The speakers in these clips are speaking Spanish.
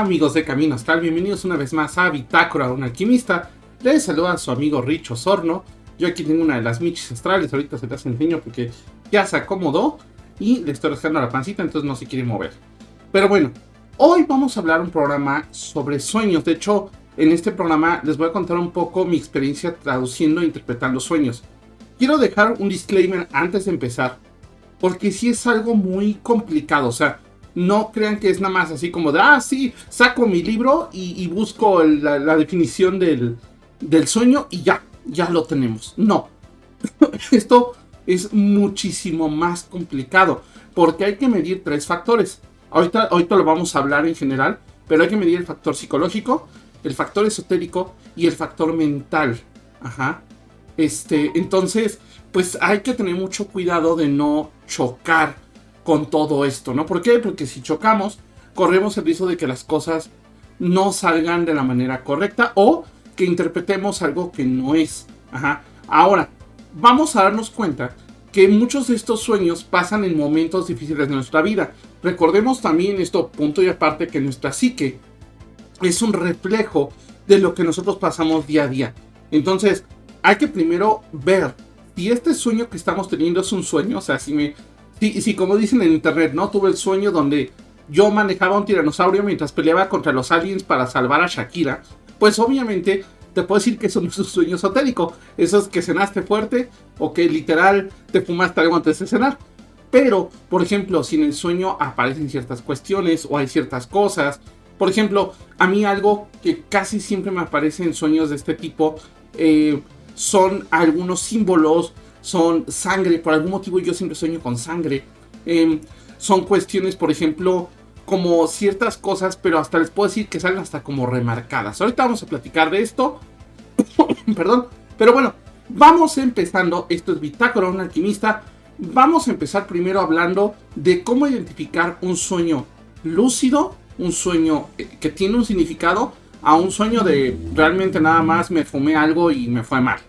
Amigos de Camino Astral, bienvenidos una vez más a Bitácora, un alquimista. Les saluda a su amigo Rich Osorno. Yo aquí tengo una de las michis astrales, ahorita se las enseño porque ya se acomodó y le estoy rascando la pancita, entonces no se quiere mover. Pero bueno, hoy vamos a hablar un programa sobre sueños. De hecho, en este programa les voy a contar un poco mi experiencia traduciendo e interpretando sueños. Quiero dejar un disclaimer antes de empezar, porque sí es algo muy complicado, o sea, no crean que es nada más así como de, sí, saco mi libro y busco la definición del sueño y ya lo tenemos. No, esto es muchísimo más complicado porque hay que medir 3 factores. Ahorita lo vamos a hablar en general, pero hay que medir el factor psicológico, el factor esotérico y el factor mental. Entonces, pues hay que tener mucho cuidado de no chocar con todo esto, ¿no? ¿Por qué? Porque si chocamos, corremos el riesgo de que las cosas no salgan de la manera correcta o que interpretemos algo que no es. Ahora, vamos a darnos cuenta que muchos de estos sueños pasan en momentos difíciles de nuestra vida. Recordemos también esto, punto y aparte, que nuestra psique es un reflejo de lo que nosotros pasamos día a día. Entonces, hay que primero ver si este sueño que estamos teniendo es un sueño, o sea, si como dicen en internet, ¿no? Tuve el sueño donde yo manejaba un tiranosaurio mientras peleaba contra los aliens para salvar a Shakira. Pues obviamente te puedo decir que eso no es un sueño esotérico. Eso es que cenaste fuerte o que literal te fumaste algo antes de cenar. Pero, por ejemplo, si en el sueño aparecen ciertas cuestiones o hay ciertas cosas. Por ejemplo, a mí algo que casi siempre me aparece en sueños de este tipo son algunos símbolos. Son sangre, por algún motivo yo siempre sueño con sangre. Son cuestiones, por ejemplo, como ciertas cosas, pero hasta les puedo decir que salen hasta como remarcadas. Ahorita vamos a platicar de esto. Perdón. Pero bueno, vamos empezando. Esto es Bitácora, un alquimista. Vamos a empezar primero hablando de cómo identificar un sueño lúcido, un sueño que tiene un significado, a un sueño de realmente nada más me fumé algo y me fue mal.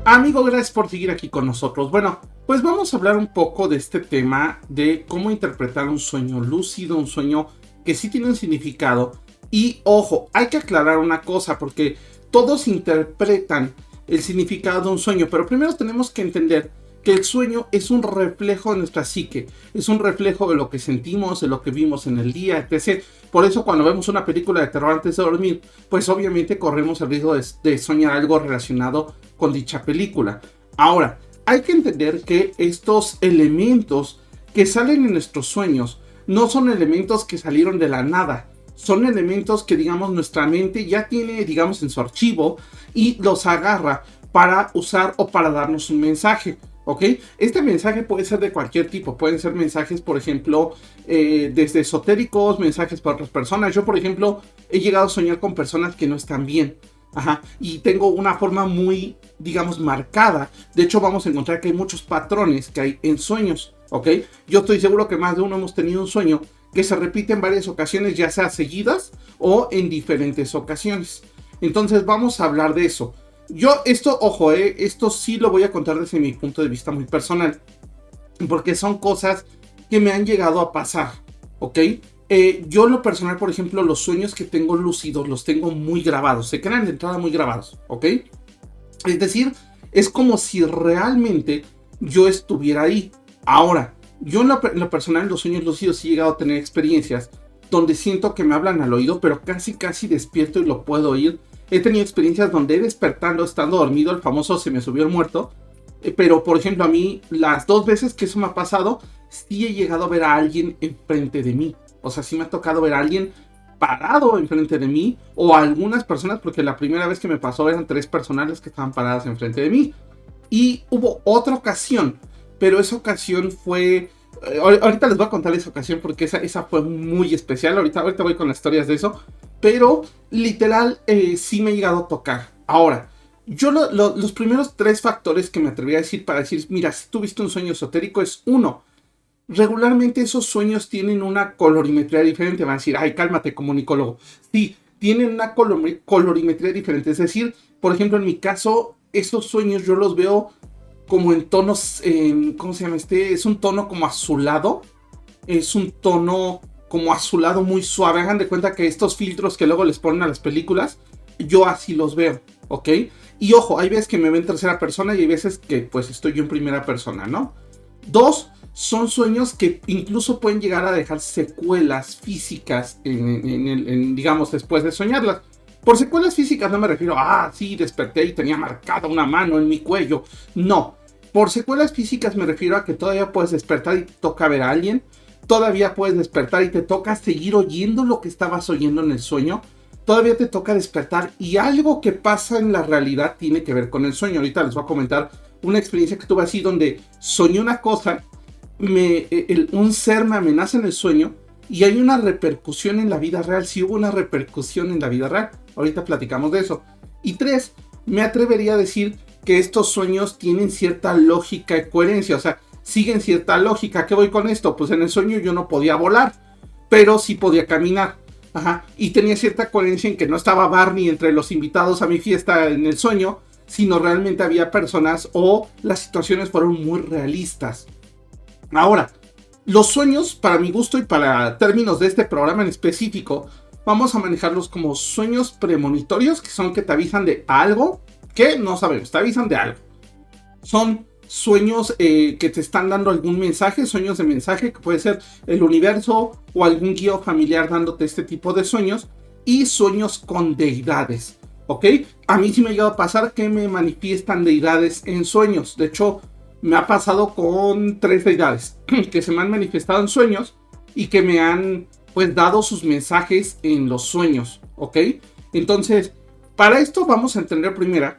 Amigo, gracias por seguir aquí con nosotros. Bueno, pues vamos a hablar un poco de este tema de cómo interpretar un sueño lúcido, un sueño que sí tiene un significado. Y ojo, hay que aclarar una cosa porque todos interpretan el significado de un sueño, pero primero tenemos que entender que el sueño es un reflejo de nuestra psique, es un reflejo de lo que sentimos, de lo que vimos en el día, etc. Por eso cuando vemos una película de terror antes de dormir, pues obviamente corremos el riesgo de soñar algo relacionado con dicha película. Ahora, hay que entender que estos elementos que salen en nuestros sueños no son elementos que salieron de la nada. Son elementos que, digamos, nuestra mente ya tiene, digamos, en su archivo y los agarra para usar o para darnos un mensaje. ¿Ok? Este mensaje puede ser de cualquier tipo. Pueden ser mensajes, por ejemplo, desde esotéricos, mensajes para otras personas. Yo, por ejemplo, he llegado a soñar con personas que no están bien. Y tengo una forma muy, digamos, marcada. De hecho, vamos a encontrar que hay muchos patrones que hay en sueños. ¿Ok? Yo estoy seguro que más de uno hemos tenido un sueño que se repite en varias ocasiones, ya sea seguidas o en diferentes ocasiones. Entonces, vamos a hablar de eso. Esto sí lo voy a contar desde mi punto de vista muy personal, porque son cosas que me han llegado a pasar, ¿ok? Yo en lo personal, por ejemplo, los sueños que tengo lúcidos los tengo muy grabados, se quedan de entrada muy grabados, ¿ok? Es decir, es como si realmente yo estuviera ahí. Ahora, yo en lo personal, en los sueños lúcidos he llegado a tener experiencias donde siento que me hablan al oído, pero casi despierto y lo puedo oír. He tenido experiencias donde despertando, estando dormido, el famoso se me subió el muerto. Pero, por ejemplo, a mí, las 2 veces que eso me ha pasado, sí he llegado a ver a alguien enfrente de mí. O sea, sí me ha tocado ver a alguien parado enfrente de mí. O a algunas personas, porque la primera vez que me pasó eran 3 personas que estaban paradas enfrente de mí. Y hubo otra ocasión, pero esa ocasión fue... Ahorita les voy a contar esa ocasión porque esa fue muy especial. Ahorita voy con las historias de eso. Pero literal sí me he llegado a tocar. Ahora, Los primeros tres factores que me atrevería a decir para decir, mira, si tuviste un sueño esotérico es uno, regularmente esos sueños tienen una colorimetría diferente. Van a decir, ay, cálmate, comunicólogo. Sí, tienen una colorimetría diferente. Es decir, por ejemplo, en mi caso, esos sueños yo los veo como en tonos, ¿cómo se llama este? Es un tono como azulado. Es un tono como azulado muy suave. Hagan de cuenta que estos filtros que luego les ponen a las películas, yo así los veo, ¿ok? Y ojo, hay veces que me ven en tercera persona y hay veces que pues estoy yo en primera persona, ¿no? Dos, son sueños que incluso pueden llegar a dejar secuelas físicas digamos, después de soñarlas. Por secuelas físicas no me refiero a, sí, desperté y tenía marcada una mano en mi cuello. No, por secuelas físicas me refiero a que todavía puedes despertar y te toca ver a alguien. Todavía puedes despertar y te toca seguir oyendo lo que estabas oyendo en el sueño. Todavía te toca despertar y algo que pasa en la realidad tiene que ver con el sueño. Ahorita les voy a comentar una experiencia que tuve así donde soñé una cosa, un ser me amenaza en el sueño y hay una repercusión en la vida real. Sí hubo una repercusión en la vida real. Ahorita platicamos de eso. Y tres, me atrevería a decir que estos sueños tienen cierta lógica y coherencia. O sea, siguen cierta lógica. ¿Qué voy con esto? Pues en el sueño yo no podía volar, pero sí podía caminar. Ajá. Y tenía cierta coherencia en que no estaba Barney entre los invitados a mi fiesta en el sueño, sino realmente había personas o las situaciones fueron muy realistas. Ahora, los sueños, para mi gusto y para términos de este programa en específico, vamos a manejarlos como sueños premonitorios, que son que te avisan de algo que no sabemos, te avisan de algo. Son sueños que te están dando algún mensaje, sueños de mensaje, que puede ser el universo o algún guía familiar dándote este tipo de sueños, y sueños con deidades, ¿ok? A mí sí me ha llegado a pasar que me manifiestan deidades en sueños. De hecho, me ha pasado con 3 deidades que se me han manifestado en sueños y que me han pues dado sus mensajes en los sueños, ¿ok? Entonces, para esto vamos a entender primero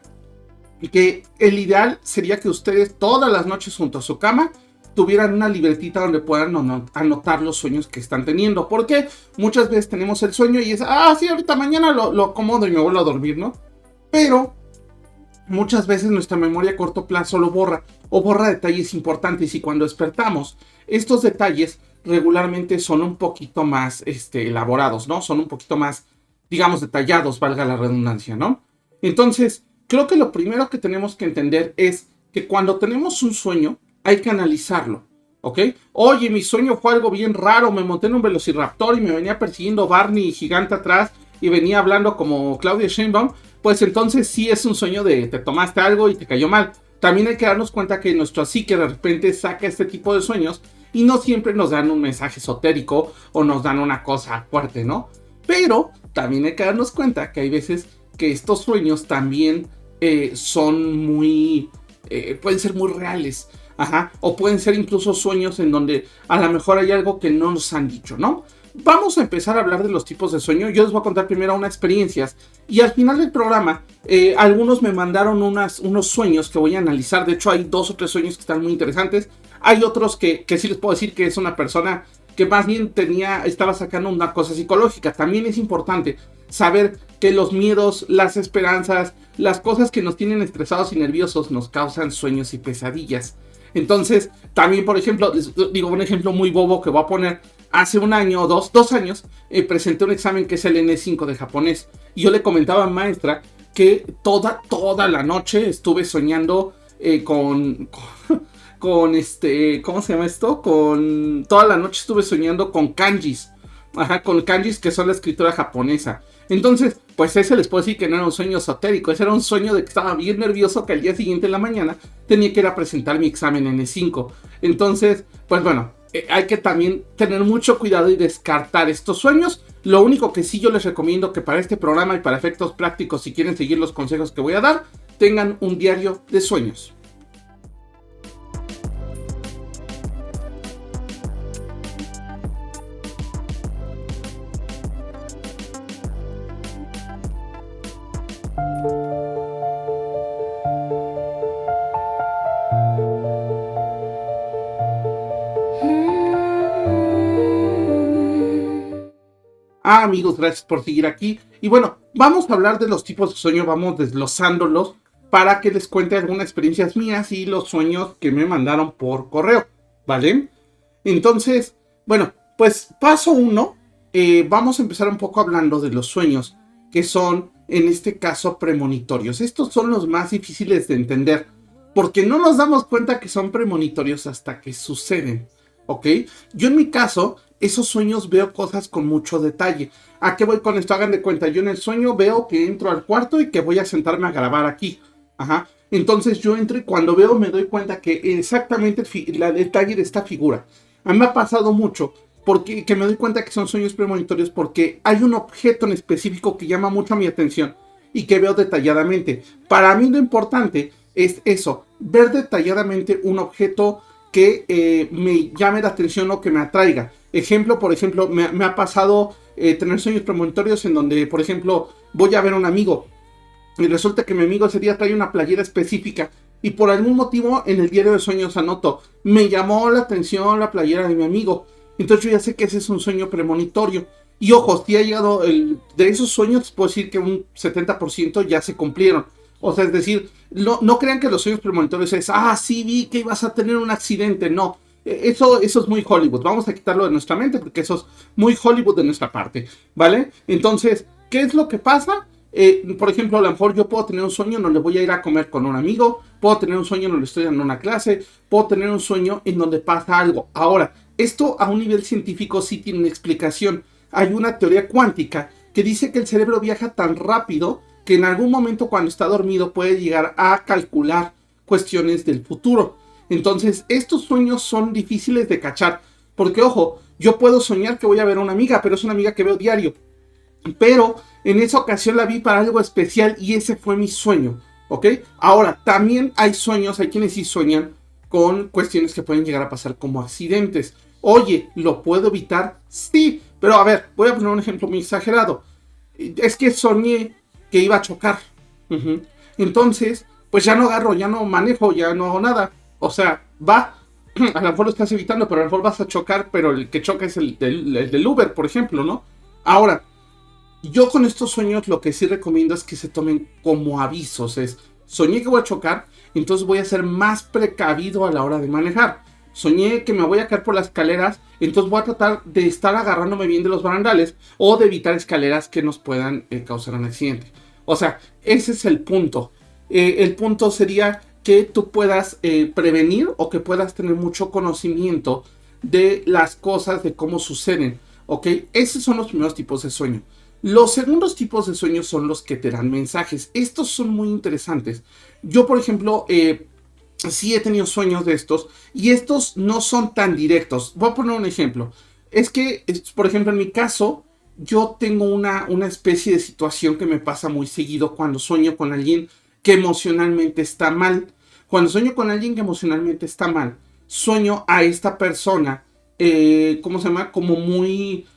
que el ideal sería que ustedes todas las noches junto a su cama tuvieran una libretita donde puedan anotar los sueños que están teniendo. Porque muchas veces tenemos el sueño y es, sí, ahorita mañana lo acomodo y me vuelvo a dormir, ¿no? Pero muchas veces nuestra memoria a corto plazo lo borra o borra detalles importantes, y cuando despertamos, estos detalles regularmente son un poquito más elaborados, ¿no? Son un poquito más, digamos, detallados, valga la redundancia, ¿no? Entonces, creo que lo primero que tenemos que entender es que cuando tenemos un sueño, hay que analizarlo, ¿ok? Oye, mi sueño fue algo bien raro, me monté en un velociraptor y me venía persiguiendo Barney gigante atrás y venía hablando como Claudia Sheinbaum. Pues entonces sí es un sueño de te tomaste algo y te cayó mal. También hay que darnos cuenta que nuestro psique de repente saca este tipo de sueños y no siempre nos dan un mensaje esotérico o nos dan una cosa fuerte, ¿no? Pero también hay que darnos cuenta que hay veces que estos sueños también son muy, pueden ser muy reales. Ajá. O pueden ser incluso sueños en donde a lo mejor hay algo que no nos han dicho, ¿no? Vamos a empezar a hablar de los tipos de sueño. Yo les voy a contar primero unas experiencias y al final del programa algunos me mandaron unos sueños que voy a analizar. De hecho, hay 2 o 3 sueños que están muy interesantes. Hay otros que sí les puedo decir que es una persona que más bien estaba sacando una cosa psicológica. También es importante saber que los miedos, las esperanzas, las cosas que nos tienen estresados y nerviosos nos causan sueños y pesadillas. Entonces, también, por ejemplo, les digo un ejemplo muy bobo que voy a poner. Hace un año o 2 años, presenté un examen que es el N5 de japonés. Y yo le comentaba a mi maestra que toda la noche estuve soñando ¿cómo se llama esto? Toda la noche estuve soñando con kanjis. Ajá, con kanjis que son la escritura japonesa. Entonces, pues ese les puedo decir que no era un sueño esotérico. Ese era un sueño de que estaba bien nervioso, que al día siguiente en la mañana tenía que ir a presentar mi examen N5. Entonces, pues bueno, hay que también tener mucho cuidado y descartar estos sueños. Lo único que sí yo les recomiendo que para este programa y para efectos prácticos, si quieren seguir los consejos que voy a dar, tengan un diario de sueños. Amigos, gracias por seguir aquí. Y bueno, vamos a hablar de los tipos de sueño, vamos desglosándolos para que les cuente algunas experiencias mías y los sueños que me mandaron por correo, ¿vale? Entonces, bueno, pues paso 1, vamos a empezar un poco hablando de los sueños, que son, en este caso, premonitorios. Estos son los más difíciles de entender, porque no nos damos cuenta que son premonitorios hasta que suceden, ¿ok? Yo en mi caso, esos sueños veo cosas con mucho detalle. ¿A qué voy con esto? Hagan de cuenta, yo en el sueño veo que entro al cuarto y que voy a sentarme a grabar aquí. Ajá. Entonces yo entro y cuando veo me doy cuenta que exactamente el detalle de esta figura. A mí me ha pasado mucho porque que me doy cuenta que son sueños premonitorios porque hay un objeto en específico que llama mucho mi atención y que veo detalladamente. Para mí lo importante es eso, ver detalladamente un objeto que me llame la atención o que me atraiga. Ejemplo, por ejemplo, me ha pasado tener sueños premonitorios en donde, por ejemplo, voy a ver a un amigo y resulta que mi amigo ese día trae una playera específica y por algún motivo en el diario de sueños anoto, me llamó la atención la playera de mi amigo. Entonces yo ya sé que ese es un sueño premonitorio. Y ojo, si ha llegado de esos sueños, puedo decir que un 70% ya se cumplieron. O sea, es decir, no crean que los sueños premonitorios es, sí vi que ibas a tener un accidente. No, eso es muy Hollywood. Vamos a quitarlo de nuestra mente porque eso es muy Hollywood de nuestra parte, ¿vale? Entonces, ¿qué es lo que pasa? Por ejemplo, a lo mejor yo puedo tener un sueño en donde voy a ir a comer con un amigo, puedo tener un sueño en donde estoy dando una clase, puedo tener un sueño en donde pasa algo. Ahora, esto a un nivel científico sí tiene una explicación. Hay una teoría cuántica que dice que el cerebro viaja tan rápido que en algún momento cuando está dormido puede llegar a calcular cuestiones del futuro. Entonces, estos sueños son difíciles de cachar, porque ojo, yo puedo soñar que voy a ver a una amiga, pero es una amiga que veo diario. Pero en esa ocasión la vi para algo especial y ese fue mi sueño, ¿ok? Ahora, también hay sueños, hay quienes sí sueñan con cuestiones que pueden llegar a pasar como accidentes. Oye, ¿lo puedo evitar? Sí, pero a ver, voy a poner un ejemplo muy exagerado. Es que soñé que iba a chocar. Entonces, pues ya no agarro, ya no manejo, ya no hago nada. O sea, va, a lo mejor lo estás evitando, pero a lo mejor vas a chocar, pero el que choca es el del Uber, por ejemplo, ¿no? Ahora, yo con estos sueños lo que sí recomiendo es que se tomen como avisos. Es, soñé que voy a chocar, entonces voy a ser más precavido a la hora de manejar. Soñé que me voy a caer por las escaleras, entonces voy a tratar de estar agarrándome bien de los barandales o de evitar escaleras que nos puedan causar un accidente. O sea, ese es el punto. El punto sería que tú puedas prevenir o que puedas tener mucho conocimiento de las cosas, de cómo suceden. ¿Ok? Esos son los primeros tipos de sueño. Los segundos tipos de sueños son los que te dan mensajes. Estos son muy interesantes. Yo, por ejemplo, sí he tenido sueños de estos y estos no son tan directos. Voy a poner un ejemplo. Es que, por ejemplo, en mi caso, yo tengo una especie de situación que me pasa muy seguido cuando sueño con alguien que emocionalmente está mal. Cuando sueño con alguien que emocionalmente está mal, sueño a esta persona, ¿cómo se llama? Como muy...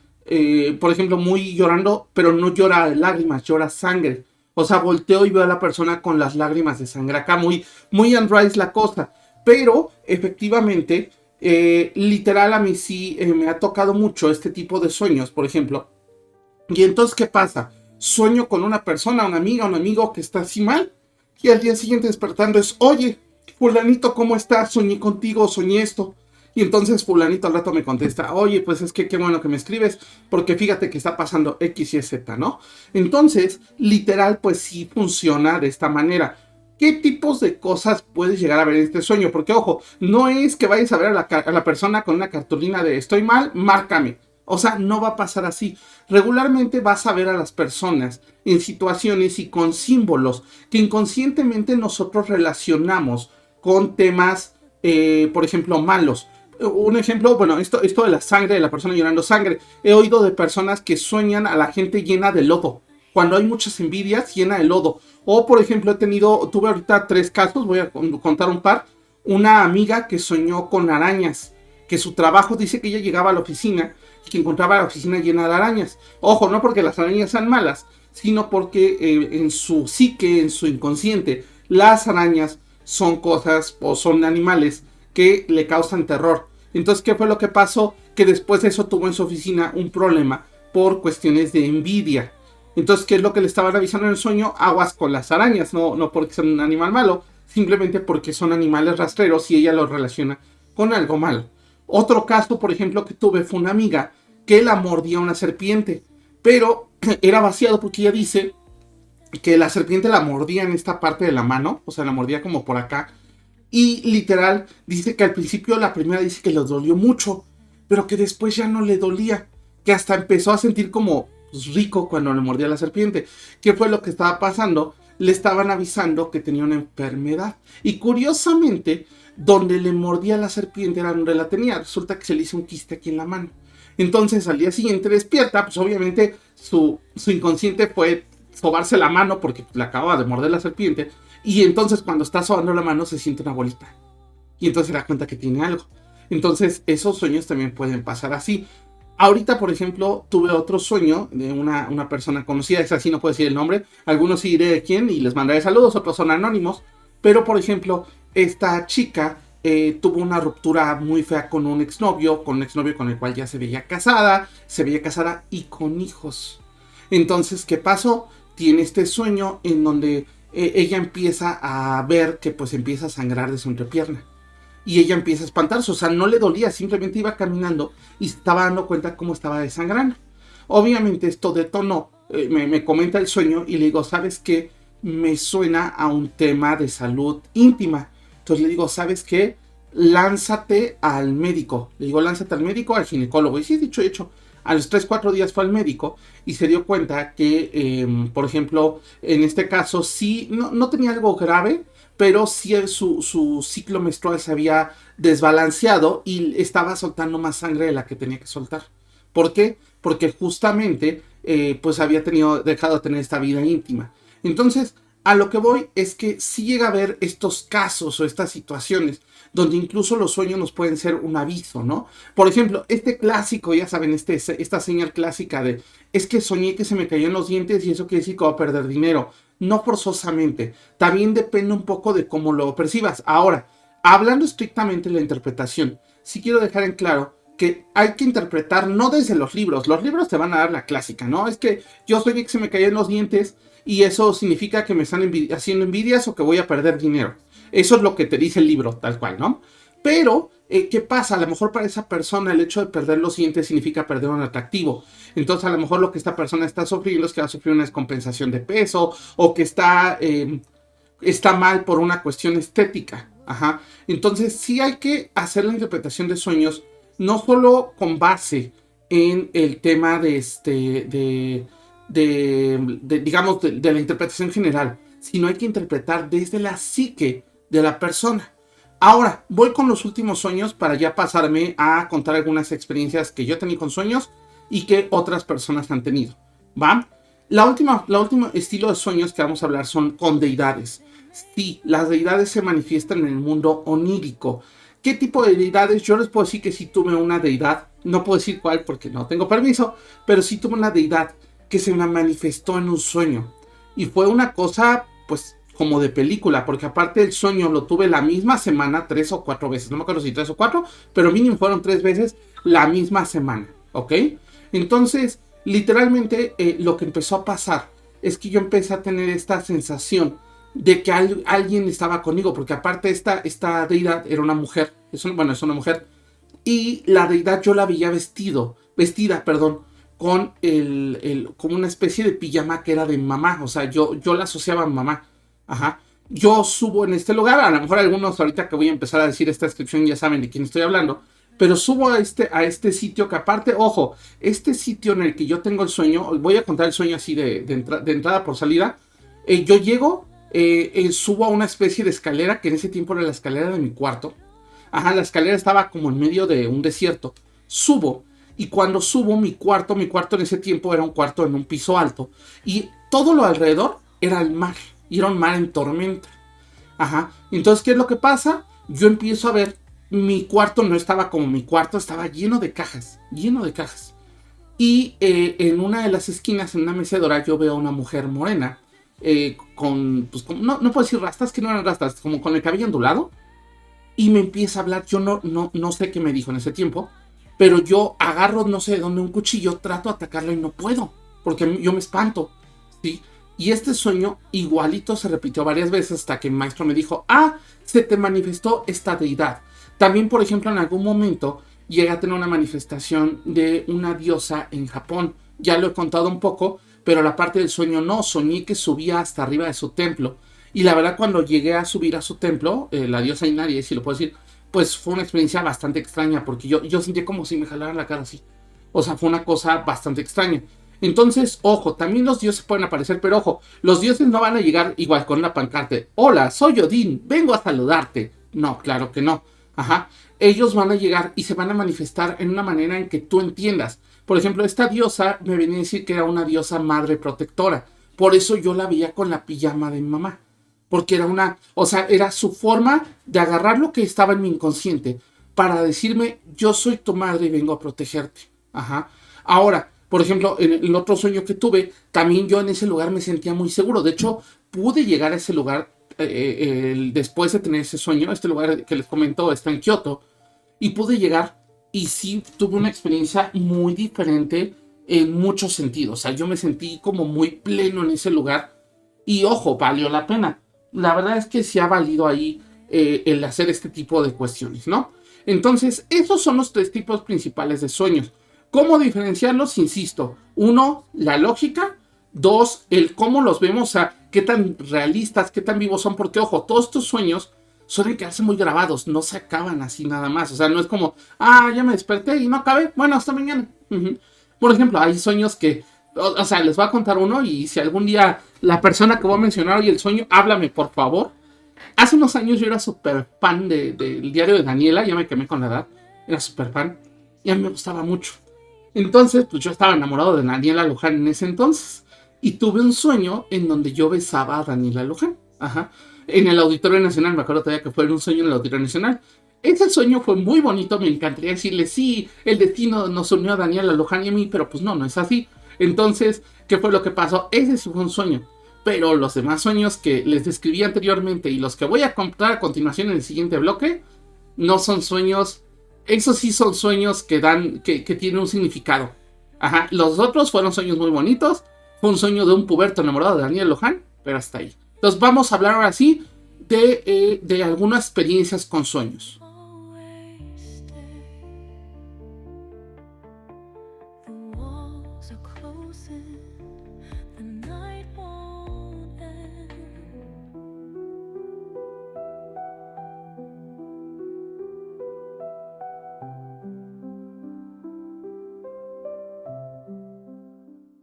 por ejemplo, muy llorando, pero no llora lágrimas, llora sangre. O sea, volteo y veo a la persona con las lágrimas de sangre. Acá muy unrise la cosa. Pero, efectivamente, literal a mí sí me ha tocado mucho este tipo de sueños, por ejemplo. Y entonces, ¿qué pasa? Sueño con una persona, una amiga, un amigo que está así mal. Y al día siguiente despertando es, oye, fulanito, ¿cómo estás? Soñé contigo, soñé esto. Y entonces fulanito al rato me contesta, oye, pues es que qué bueno que me escribes, porque fíjate que está pasando X y Z, ¿no? Entonces, literal, pues sí funciona de esta manera. ¿Qué tipos de cosas puedes llegar a ver en este sueño? Porque, ojo, no es que vayas a ver a la persona con una cartulina de estoy mal, márcame. O sea, no va a pasar así. Regularmente vas a ver a las personas en situaciones y con símbolos que inconscientemente nosotros relacionamos con temas, por ejemplo, malos. Un ejemplo, bueno, esto de la sangre, de la persona llorando sangre. He oído de personas que sueñan a la gente llena de lodo. Cuando hay muchas envidias, llena de lodo. O, por ejemplo, tuve ahorita 3 casos, voy a contar un par. Una amiga que soñó con arañas, que su trabajo dice que ella llegaba a la oficina y que encontraba la oficina llena de arañas. Ojo, no porque las arañas sean malas, sino porque en su psique, en su inconsciente, las arañas son cosas o son animales que le causan terror. Entonces, ¿qué fue lo que pasó? Que después de eso tuvo en su oficina un problema por cuestiones de envidia. Entonces, ¿qué es lo que le estaban avisando en el sueño? Aguas con las arañas, no porque son un animal malo, simplemente porque son animales rastreros y ella los relaciona con algo malo. Otro caso, por ejemplo, que tuve fue una amiga que la mordía una serpiente, pero era vaciado porque ella dice que la serpiente la mordía en esta parte de la mano, o sea, la mordía como por acá, y literal dice que al principio la primera dice que le dolió mucho, pero que después ya no le dolía, que hasta empezó a sentir como pues, rico cuando le mordía la serpiente. ¿Qué fue lo que estaba pasando? Le estaban avisando que tenía una enfermedad. Y curiosamente, donde le mordía la serpiente era donde la tenía. Resulta que se le hizo un quiste aquí en la mano. Entonces al día siguiente despierta, pues obviamente su inconsciente fue sobarse la mano porque le acababa de morder la serpiente. Y entonces cuando está sobando la mano se siente una bolita. Y entonces se da cuenta que tiene algo. Entonces esos sueños también pueden pasar así. Ahorita, por ejemplo, tuve otro sueño de una persona conocida, esa sí no puedo decir el nombre, algunos sí diré de quién y les mandaré saludos, otros son anónimos, pero por ejemplo, esta chica tuvo una ruptura muy fea con un exnovio con el cual ya se veía casada y con hijos. Entonces, ¿qué pasó? Tiene este sueño en donde ella empieza a ver que pues empieza a sangrar de su entrepierna. Y ella empieza a espantarse, o sea, no le dolía, simplemente iba caminando y se estaba dando cuenta cómo estaba desangrando. Obviamente esto detonó, me comenta el sueño y le digo, ¿sabes qué? Me suena a un tema de salud íntima. Entonces le digo, ¿sabes qué? Lánzate al médico. Le digo, lánzate al médico, al ginecólogo. Y sí, dicho y hecho, a los 3-4 días fue al médico y se dio cuenta que, por ejemplo, en este caso sí, no tenía algo grave, pero sí su ciclo menstrual se había desbalanceado y estaba soltando más sangre de la que tenía que soltar. ¿Por qué? Porque justamente pues había dejado de tener esta vida íntima. Entonces, a lo que voy es que sí llega a haber estos casos o estas situaciones donde incluso los sueños nos pueden ser un aviso, ¿no? Por ejemplo, este clásico, ya saben, esta señal clásica de es que soñé que se me cayó en los dientes y eso quiere decir que voy a perder dinero. No forzosamente, también depende un poco de cómo lo percibas. Ahora, hablando estrictamente de la interpretación, sí quiero dejar en claro que hay que interpretar no desde los libros te van a dar la clásica, ¿no? Es que yo soñé que se me caían los dientes y eso significa que me están haciendo envidias o que voy a perder dinero. Eso es lo que te dice el libro, tal cual, ¿no? Pero, ¿qué pasa? A lo mejor para esa persona el hecho de perder los dientes significa perder un atractivo. Entonces, a lo mejor lo que esta persona está sufriendo es que va a sufrir una descompensación de peso o que está mal por una cuestión estética. Ajá. Entonces, sí hay que hacer la interpretación de sueños no solo con base en el tema digamos, de la interpretación general, sino hay que interpretar desde la psique de la persona. Ahora, voy con los últimos sueños para ya pasarme a contar algunas experiencias que yo tenía con sueños y que otras personas han tenido. ¿Va? La última estilo de sueños que vamos a hablar son con deidades. Sí, las deidades se manifiestan en el mundo onírico. ¿Qué tipo de deidades? Yo les puedo decir que sí tuve una deidad, no puedo decir cuál porque no tengo permiso, pero sí tuve una deidad que se me manifestó en un sueño. Y fue una cosa, pues, como de película, porque aparte el sueño lo tuve la misma semana 3 o 4 veces, no me acuerdo si 3 o 4, pero mínimo fueron 3 veces la misma semana, ¿ok? Entonces, literalmente lo que empezó a pasar es que yo empecé a tener esta sensación de que alguien estaba conmigo, porque aparte esta deidad era una mujer, es una mujer, y la deidad yo la veía vestida, con como una especie de pijama que era de mamá, o sea, yo la asociaba a mamá, ajá. Yo subo en este lugar, a lo mejor algunos ahorita que voy a empezar a decir esta descripción ya saben de quién estoy hablando, pero subo a este sitio que aparte, ojo, este sitio en el que yo tengo el sueño, voy a contar el sueño así de entrada por salida, yo llego, subo a una especie de escalera, que en ese tiempo era la escalera de mi cuarto, ajá, la escalera estaba como en medio de un desierto, subo, y cuando subo mi cuarto en ese tiempo era un cuarto en un piso alto, y todo lo alrededor era el mar, y era un mar en tormenta, ajá, entonces, ¿qué es lo que pasa? Yo empiezo a ver, mi cuarto no estaba como mi cuarto, estaba lleno de cajas, y en una de las esquinas, en una mecedora, yo veo a una mujer morena, no puedo decir rastas, que no eran rastas, como con el cabello ondulado, y me empieza a hablar. Yo no sé qué me dijo en ese tiempo, pero yo agarro no sé de dónde un cuchillo, trato de atacarla y no puedo, porque yo me espanto. ¿sí? Y este sueño igualito se repitió varias veces hasta que mi maestro me dijo, ah, se te manifestó esta deidad. También, por ejemplo, en algún momento llegué a tener una manifestación de una diosa en Japón. Ya lo he contado un poco, pero la parte del sueño no. Soñé que subía hasta arriba de su templo. Y la verdad, cuando llegué a subir a su templo, la diosa Inari, si lo puedo decir, pues fue una experiencia bastante extraña, porque yo sentí como si me jalaran la cara así. O sea, fue una cosa bastante extraña. Entonces, ojo, también los dioses pueden aparecer, pero ojo, los dioses no van a llegar igual con una pancarta. Hola, soy Odín, vengo a saludarte. No, claro que no. Ajá. Ellos van a llegar y se van a manifestar en una manera en que tú entiendas. Por ejemplo, esta diosa me venía a decir que era una diosa madre protectora. Por eso yo la veía con la pijama de mi mamá. Porque era una, o sea, era su forma de agarrar lo que estaba en mi inconsciente para decirme, yo soy tu madre y vengo a protegerte. Ajá. Ahora, por ejemplo, en el otro sueño que tuve, también yo en ese lugar me sentía muy seguro. De hecho, pude llegar a ese lugar después de tener ese sueño. Este lugar que les comento está en Kioto. Y pude llegar y sí tuve una experiencia muy diferente en muchos sentidos. O sea, yo me sentí como muy pleno en ese lugar. Y ojo, valió la pena. La verdad es que sí ha valido ahí el hacer este tipo de cuestiones, ¿no? Entonces, esos son los tres tipos principales de sueños. ¿Cómo diferenciarlos? Insisto. Uno, la lógica. Dos, el cómo los vemos, o sea, qué tan realistas, qué tan vivos son. Porque, ojo, todos estos sueños suelen quedarse muy grabados, no se acaban así nada más. O sea, no es como, ah, ya me desperté y no acabé, bueno, hasta mañana. Por ejemplo, hay sueños que, o sea, les voy a contar uno y si algún día la persona que voy a mencionar hoy el sueño, háblame, por favor. Hace unos años yo era súper fan del diario de Daniela, ya me quemé con la edad, era súper fan y a mí me gustaba mucho. Entonces, pues yo estaba enamorado de Daniela Luján en ese entonces y tuve un sueño en donde yo besaba a Daniela Luján. Ajá. En el Auditorio Nacional, me acuerdo todavía que fue un sueño en el Auditorio Nacional. Ese sueño fue muy bonito, me encantaría decirle, sí, el destino nos unió a Daniela Luján y a mí, pero pues no, no es así. Entonces, ¿qué fue lo que pasó? Ese sí fue un sueño. Pero los demás sueños que les describí anteriormente y los que voy a contar a continuación en el siguiente bloque, no son sueños, esos sí son sueños que dan, que tienen un significado. Ajá, los otros fueron sueños muy bonitos, fue un sueño de un puberto enamorado de Daniel Luján, pero hasta ahí. Entonces vamos a hablar ahora sí de algunas experiencias con sueños.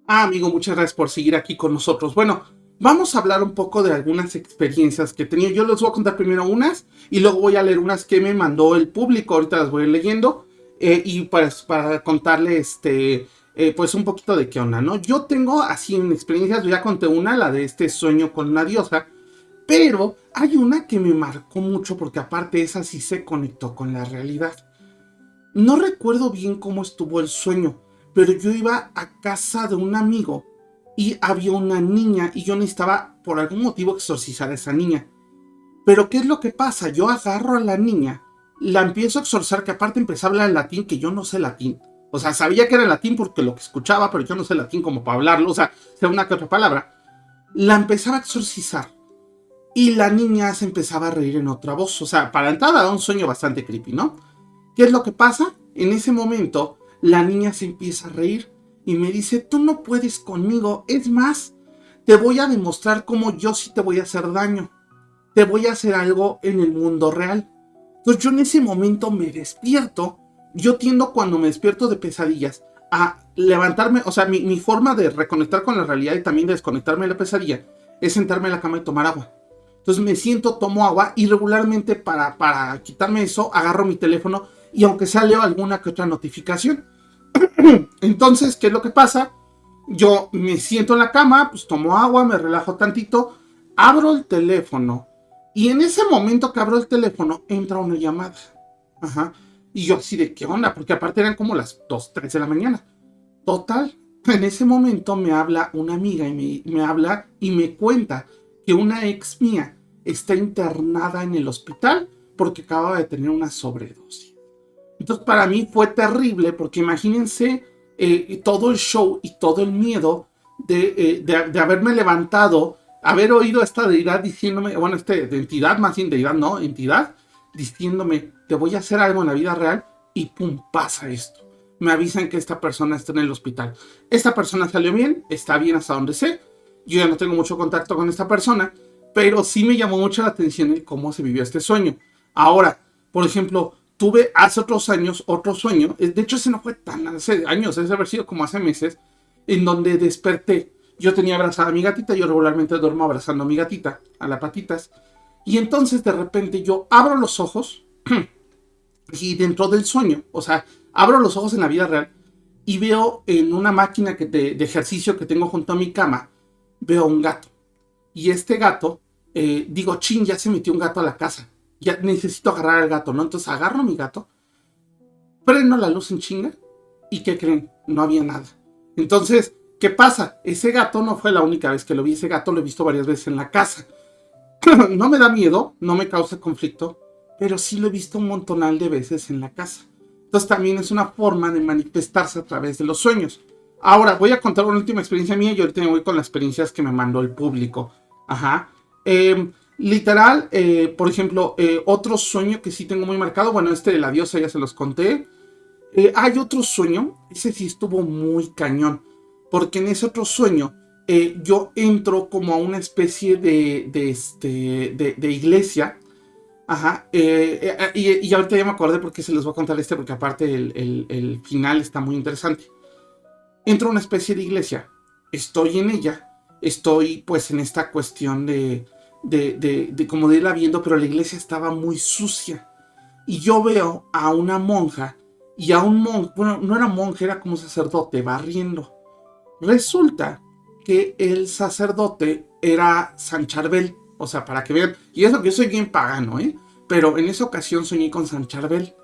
Ah, amigo, muchas gracias por seguir aquí con nosotros. Bueno, vamos a hablar un poco de algunas experiencias que he tenido. Yo les voy a contar primero unas y luego voy a leer unas que me mandó el público. Ahorita las voy a ir leyendo y para contarle pues un poquito de qué onda, ¿no? Yo tengo así en experiencias, ya conté una, la de este sueño con una diosa, pero hay una que me marcó mucho porque aparte esa sí se conectó con la realidad. No recuerdo bien cómo estuvo el sueño, pero yo iba a casa de un amigo y había una niña y yo necesitaba por algún motivo exorcizar a esa niña. Pero ¿qué es lo que pasa? Yo agarro a la niña, la empiezo a exorcizar, que aparte empecé a hablar en latín, que yo no sé latín. O sea, sabía que era latín porque lo que escuchaba, pero yo no sé latín como para hablarlo, o sea, sé una que otra palabra. La empezaba a exorcizar y la niña se empezaba a reír en otra voz. O sea, para entrada era un sueño bastante creepy, ¿no? ¿Qué es lo que pasa? En ese momento, la niña se empieza a reír y me dice, tú no puedes conmigo, es más, te voy a demostrar cómo yo sí te voy a hacer daño. Te voy a hacer algo en el mundo real. Entonces yo en ese momento me despierto. Yo tiendo cuando me despierto de pesadillas a levantarme, o sea, mi forma de reconectar con la realidad y también de desconectarme de la pesadilla es sentarme en la cama y tomar agua. Entonces me siento, tomo agua y regularmente para quitarme eso agarro mi teléfono y aunque sea leo alguna que otra notificación. Entonces, ¿qué es lo que pasa? Yo me siento en la cama, pues tomo agua, me relajo tantito, abro el teléfono y en ese momento que abro el teléfono entra una llamada. Ajá. Y yo así de qué onda, porque aparte eran como las 2, 3 de la mañana. Total, en ese momento me habla una amiga y me habla y me cuenta que una ex mía está internada en el hospital porque acaba de tener una sobredosis. Entonces para mí fue terrible porque imagínense todo el show y todo el miedo de haberme levantado, haber oído esta deidad diciéndome, bueno, de entidad, más bien deidad, no, entidad, diciéndome, te voy a hacer algo en la vida real y pum, pasa esto. Me avisan que esta persona está en el hospital. Esta persona salió bien, está bien hasta donde sé. Yo ya no tengo mucho contacto con esta persona, pero sí me llamó mucho la atención el cómo se vivió este sueño. Ahora, por ejemplo, tuve hace otros años otro sueño, de hecho ese no fue tan hace años, debe haber sido como hace meses, en donde desperté. Yo tenía abrazada a mi gatita, yo regularmente duermo abrazando a mi gatita, a las patitas, y entonces de repente yo abro los ojos y dentro del sueño, o sea, abro los ojos en la vida real y veo en una máquina de ejercicio que tengo junto a mi cama, veo un gato. Y este gato, digo, chin, ya se metió un gato a la casa. Ya necesito agarrar al gato, ¿no? Entonces agarro a mi gato, prendo la luz en chinga y ¿qué creen? No había nada. Entonces, ¿qué pasa? Ese gato no fue la única vez que lo vi. Ese gato lo he visto varias veces en la casa. No me da miedo, no me causa conflicto, pero sí lo he visto un montonal de veces en la casa. Entonces también es una forma de manifestarse a través de los sueños. Ahora, voy a contar una última experiencia mía y ahorita me voy con las experiencias que me mandó el público. Ajá. Literal, por ejemplo, otro sueño que sí tengo muy marcado, bueno, de la diosa ya se los conté. Hay otro sueño, ese sí estuvo muy cañón, porque en ese otro sueño yo entro como a una especie de iglesia. Ajá, y ahorita ya me acordé porque se les voy a contar porque aparte el final está muy interesante. Entro a una especie de iglesia, estoy en ella, estoy pues en esta cuestión de como de irla viendo, pero la iglesia estaba muy sucia. Y yo veo a una monja y a un monje, bueno, no era monje, era como sacerdote, barriendo. Resulta que el sacerdote era San Charbel, o sea, para que vean, y eso que yo soy bien pagano, pero en esa ocasión soñé con San Charbel.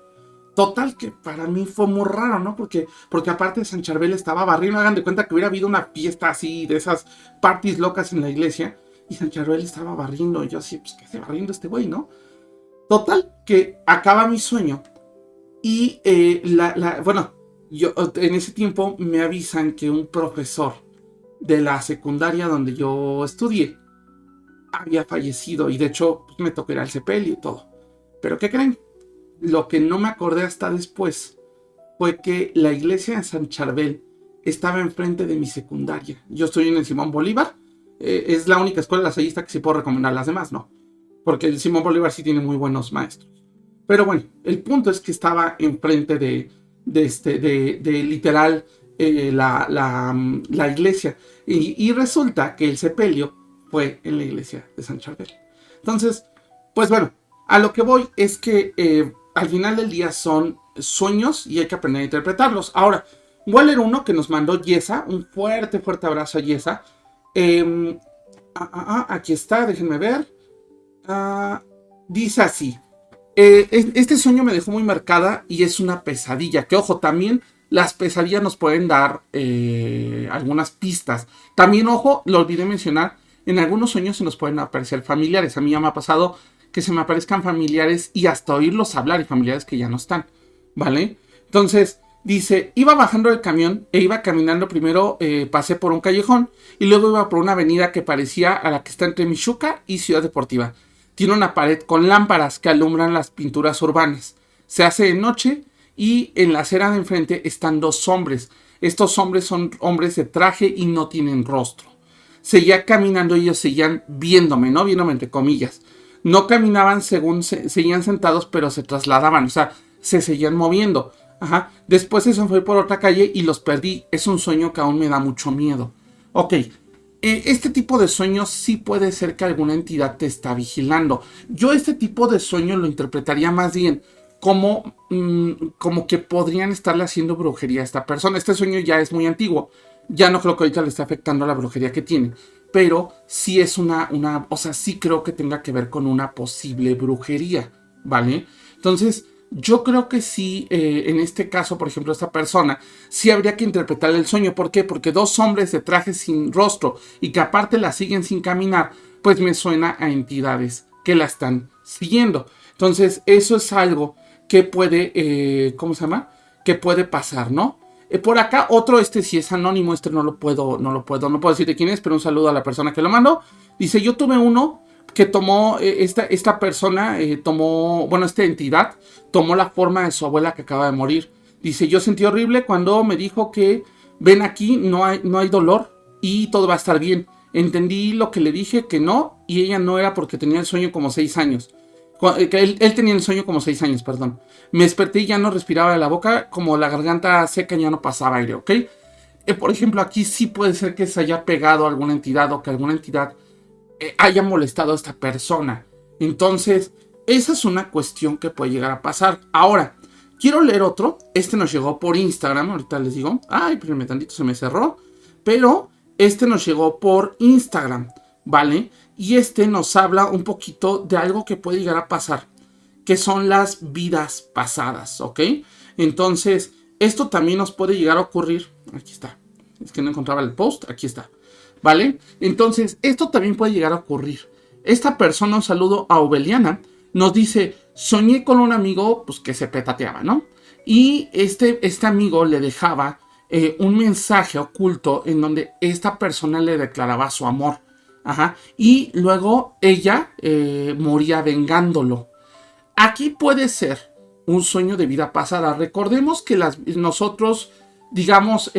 Total que para mí fue muy raro, ¿no? Porque aparte San Charbel estaba barriendo, hagan de cuenta que hubiera habido una fiesta así, de esas parties locas en la iglesia, y San Charbel estaba barriendo, y yo así, pues, ¿qué hace barriendo este güey, no? Total, que acaba mi sueño, y bueno, yo en ese tiempo me avisan que un profesor de la secundaria donde yo estudié había fallecido, y de hecho pues, me tocó ir al sepelio y todo. ¿Pero qué creen? Lo que no me acordé hasta después fue que la iglesia de San Charbel estaba enfrente de mi secundaria. Yo estoy en el Simón Bolívar. Es la única escuela lasallista que sí puedo recomendar, las demás no. Porque el Simón Bolívar sí tiene muy buenos maestros. Pero bueno, el punto es que estaba enfrente de literal la iglesia. Y resulta que el sepelio fue en la iglesia de San Charbel. Entonces, pues bueno, a lo que voy es que al final del día son sueños y hay que aprender a interpretarlos. Ahora, voy a leer uno que nos mandó Yesa. Un fuerte, fuerte abrazo a Yesa. Aquí está, déjenme ver. Dice así. Este sueño me dejó muy marcada y es una pesadilla. Que ojo, también las pesadillas nos pueden dar algunas pistas. También, ojo, lo olvidé mencionar, en algunos sueños se nos pueden aparecer familiares. A mí ya me ha pasado que se me aparezcan familiares y hasta oírlos hablar y familiares que ya no están, ¿vale? Entonces, dice, iba bajando del camión e iba caminando primero, pasé por un callejón y luego iba por una avenida que parecía a la que está entre Michuca y Ciudad Deportiva. Tiene una pared con lámparas que alumbran las pinturas urbanas. Se hace de noche y en la acera de enfrente están dos hombres. Estos hombres son hombres de traje y no tienen rostro. Seguía caminando y ellos seguían viéndome, ¿no? Viéndome entre comillas. No caminaban según seguían sentados, pero se trasladaban, o sea, se seguían moviendo. Ajá. Después eso fue por otra calle y los perdí. Es un sueño que aún me da mucho miedo. Ok. Este tipo de sueños sí puede ser que alguna entidad te está vigilando. Yo este tipo de sueño lo interpretaría más bien como que podrían estarle haciendo brujería a esta persona. Este sueño ya es muy antiguo. Ya no creo que ahorita le esté afectando la brujería que tiene. Pero sí es o sea, sí creo que tenga que ver con una posible brujería, ¿vale? Entonces, yo creo que sí, en este caso, por ejemplo, esta persona, sí habría que interpretar el sueño. ¿Por qué? Porque dos hombres de traje sin rostro y que aparte la siguen sin caminar, pues me suena a entidades que la están siguiendo. Entonces, eso es algo que puede, ¿cómo se llama? Que puede pasar, ¿no? Por acá otro, este sí es anónimo, este no puedo decir de quién es, pero un saludo a la persona que lo mandó. Dice, yo tuve uno que tomó, esta persona tomó, bueno, esta entidad tomó la forma de su abuela que acaba de morir. Dice, yo sentí horrible cuando me dijo que ven aquí, no hay dolor y todo va a estar bien. Entendí lo que le dije, que no, y ella no era porque tenía el sueño como 6 años. Que él tenía el sueño como 6 años, perdón. Me desperté y ya no respiraba de la boca, como la garganta seca, ya no pasaba aire, ¿ok? Por ejemplo, aquí sí puede ser que se haya pegado a alguna entidad o que alguna entidad haya molestado a esta persona. Entonces, esa es una cuestión que puede llegar a pasar. Ahora, quiero leer otro. Este nos llegó por Instagram, ahorita les digo. Ay, espérenme tantito, se me cerró. Pero este nos llegó por Instagram, ¿vale? Y este nos habla un poquito de algo que puede llegar a pasar, que son las vidas pasadas, ¿ok? Entonces, esto también nos puede llegar a ocurrir. Aquí está. Es que no encontraba el post. Aquí está. ¿Vale? Entonces, esto también puede llegar a ocurrir. Esta persona, un saludo a Obeliana, nos dice, soñé con un amigo pues, que se petateaba, ¿no? Y este amigo le dejaba un mensaje oculto en donde esta persona le declaraba su amor. Ajá. Y luego ella moría vengándolo. Aquí puede ser un sueño de vida pasada. Recordemos que nosotros, digamos,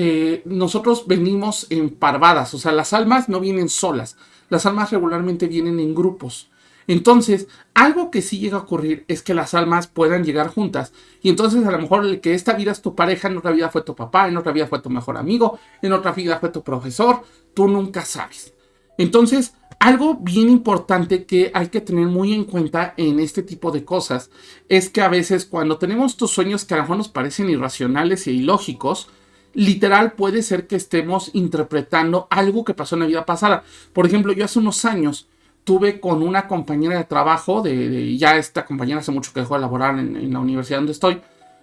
nosotros venimos en parvadas. O sea, las almas no vienen solas. Las almas regularmente vienen en grupos. Entonces, algo que sí llega a ocurrir es que las almas puedan llegar juntas. Y entonces a lo mejor el que esta vida es tu pareja, en otra vida fue tu papá, en otra vida fue tu mejor amigo, en otra vida fue tu profesor. Tú nunca sabes. Entonces, algo bien importante que hay que tener muy en cuenta en este tipo de cosas es que a veces cuando tenemos estos sueños que a lo mejor nos parecen irracionales e ilógicos, literal puede ser que estemos interpretando algo que pasó en la vida pasada. Por ejemplo, yo hace unos años tuve con una compañera de trabajo, ya esta compañera hace mucho que dejó de laborar en la universidad donde estoy,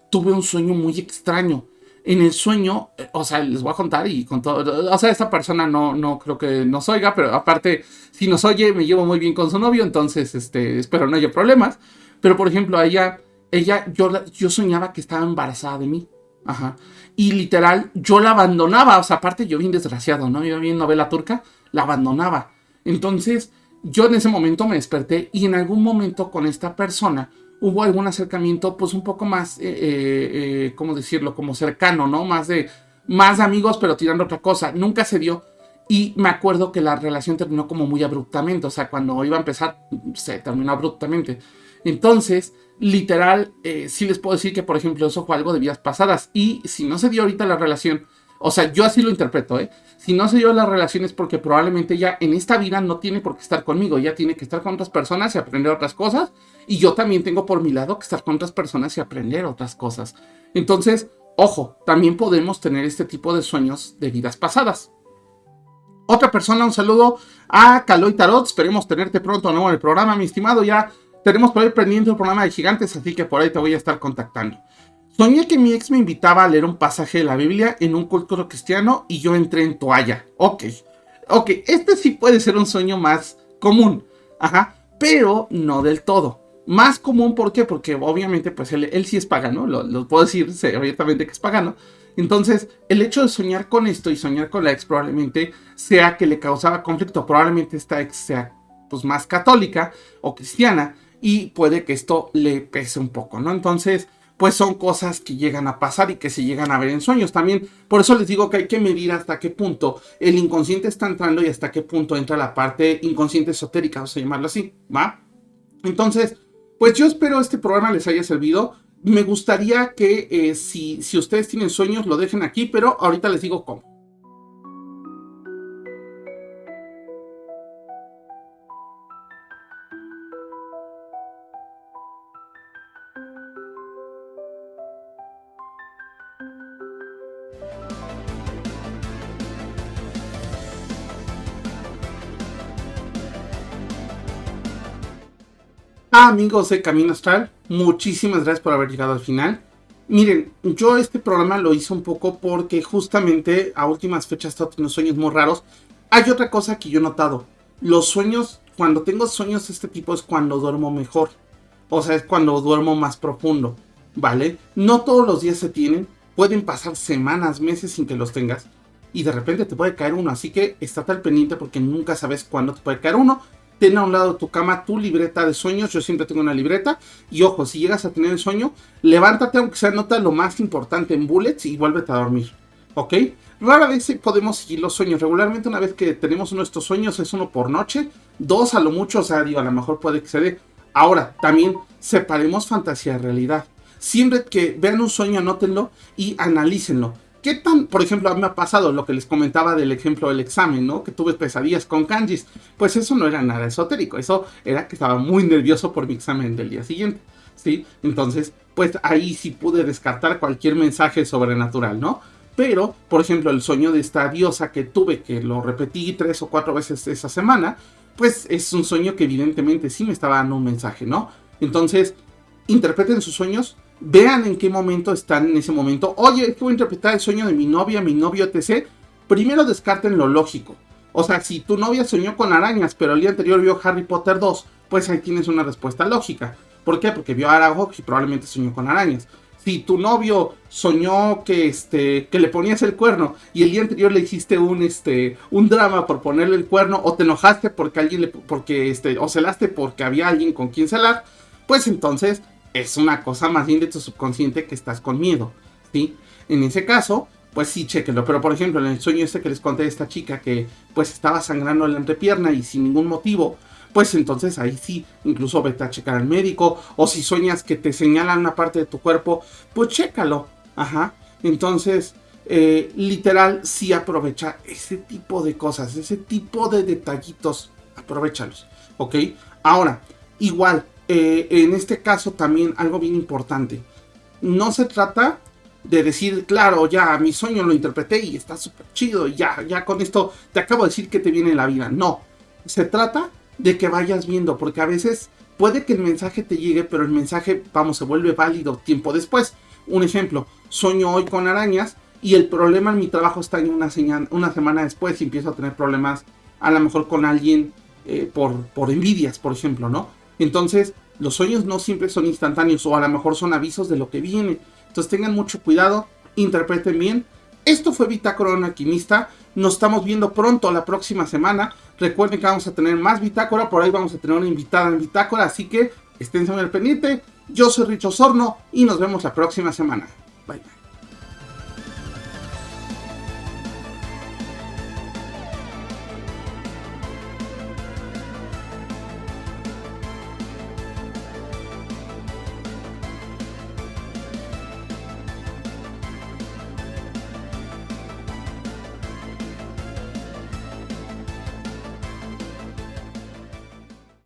tuve un sueño muy extraño. En el sueño, o sea, les voy a contar y con todo, o sea, esta persona no creo que nos oiga, pero aparte, si nos oye, me llevo muy bien con su novio, entonces, espero no haya problemas. Pero, por ejemplo, a ella yo soñaba que estaba embarazada de mí. Ajá. Y literal, yo la abandonaba, o sea, aparte yo bien desgraciado, ¿no? Yo bien novela turca, la abandonaba. Entonces, yo en ese momento me desperté y en algún momento con esta persona hubo algún acercamiento pues un poco más, ¿cómo decirlo? Como cercano, ¿no? Más de amigos, pero tirando otra cosa. Nunca se dio. Y me acuerdo que la relación terminó como muy abruptamente. O sea, cuando iba a empezar, se terminó abruptamente. Entonces, literal, sí les puedo decir que, por ejemplo, eso fue algo de vidas pasadas. Y si no se dio ahorita la relación, o sea, yo así lo interpreto, ¿eh? Si no se dio la relación es porque probablemente ya en esta vida no tiene por qué estar conmigo. Ya tiene que estar con otras personas y aprender otras cosas. Y yo también tengo por mi lado que estar con otras personas y aprender otras cosas. Entonces, ojo, también podemos tener este tipo de sueños de vidas pasadas. Otra persona, un saludo a Caloy Tarot. Esperemos tenerte pronto de nuevo en el programa, mi estimado. Ya tenemos por ahí pendiente el programa de Gigantes, así que por ahí te voy a estar contactando. Soñé que mi ex me invitaba a leer un pasaje de la Biblia en un culto cristiano y yo entré en toalla. Ok, este sí puede ser un sueño más común, ajá, pero no del todo. Más común, ¿por qué? Porque obviamente pues él sí es pagano, lo puedo decir abiertamente que es pagano. Entonces, el hecho de soñar con esto y soñar con la ex probablemente sea que le causaba conflicto. Probablemente esta ex sea pues más católica o cristiana y puede que esto le pese un poco, ¿no? Entonces, pues son cosas que llegan a pasar y que se llegan a ver en sueños también. Por eso les digo que hay que medir hasta qué punto el inconsciente está entrando y hasta qué punto entra la parte inconsciente esotérica, vamos a llamarlo así, ¿va? Entonces, pues yo espero este programa les haya servido. Me gustaría que si ustedes tienen sueños lo dejen aquí, pero ahorita les digo cómo. Amigos de Camino Astral, muchísimas gracias por haber llegado al final. Miren, yo este programa lo hice un poco porque justamente a últimas fechas he estado teniendo sueños muy raros. Hay otra cosa que yo he notado. Los sueños, cuando tengo sueños de este tipo es cuando duermo mejor. O sea, es cuando duermo más profundo, ¿vale? No todos los días se tienen. pueden pasar semanas, meses sin que los tengas y de repente te puede caer uno, así que estate al pendiente porque nunca sabes cuándo te puede caer uno. Ten a un lado de tu cama tu libreta de sueños, yo siempre tengo una libreta y ojo, si llegas a tener el sueño, levántate aunque sea nota lo más importante en bullets y vuélvete a dormir, ¿ok? Rara vez podemos seguir los sueños, regularmente una vez que tenemos nuestros sueños es uno por noche, dos a lo mucho, o sea, digo, a lo mejor puede exceder. Ahora, también separemos fantasía de realidad. Siempre que vean un sueño, anótenlo y analícenlo. ¿Qué tan, por ejemplo, a mí me ha pasado lo que les comentaba del ejemplo del examen, ¿no? Que tuve pesadillas con kanjis. Pues eso no era nada esotérico, eso era que estaba muy nervioso por mi examen del día siguiente, ¿sí? Entonces, pues ahí sí pude descartar cualquier mensaje sobrenatural, ¿no? Pero, por ejemplo, el sueño de esta diosa que tuve, que lo repetí 3 o 4 veces esa semana, pues es un sueño que evidentemente sí me estaba dando un mensaje, ¿no? Entonces, interpreten sus sueños. Vean en qué momento están en ese momento. Oye, es que voy a interpretar el sueño de mi novia, mi novio, etc. Primero descarten lo lógico. O sea, si tu novia soñó con arañas, pero el día anterior vio Harry Potter 2, pues ahí tienes una respuesta lógica. ¿Por qué? Porque vio a Aragog y probablemente soñó con arañas. Si tu novio soñó que le ponías el cuerno y el día anterior le hiciste un drama por ponerle el cuerno, o te enojaste porque o celaste porque había alguien con quien celar, pues entonces es una cosa más bien de tu subconsciente que estás con miedo, ¿sí? En ese caso, pues sí, chéquenlo. Pero por ejemplo, en el sueño que les conté de esta chica que pues estaba sangrando en la entrepierna y sin ningún motivo, pues entonces ahí sí, incluso vete a checar al médico. O si sueñas que te señalan una parte de tu cuerpo, pues chécalo. Ajá. Entonces, literal, sí aprovecha ese tipo de cosas, ese tipo de detallitos, aprovechalos, ¿ok? Ahora, igual, en este caso también algo bien importante. No se trata de decir, claro, ya mi sueño lo interpreté y está súper chido y ya con esto te acabo de decir que te viene en la vida. No, se trata de que vayas viendo, porque a veces puede que el mensaje te llegue, pero el mensaje, vamos, se vuelve válido tiempo después. Un ejemplo, sueño hoy con arañas y el problema en mi trabajo está en una semana después y empiezo a tener problemas a lo mejor con alguien por envidias, por ejemplo, ¿no? Entonces, los sueños no siempre son instantáneos o a lo mejor son avisos de lo que viene. Entonces tengan mucho cuidado, interpreten bien. Esto fue Bitácora de un Alquimista. Nos estamos viendo pronto la próxima semana. Recuerden que vamos a tener más Bitácora. Por ahí vamos a tener una invitada en Bitácora. Así que estén al pendiente. Yo soy Richo Osorno y nos vemos la próxima semana. Bye.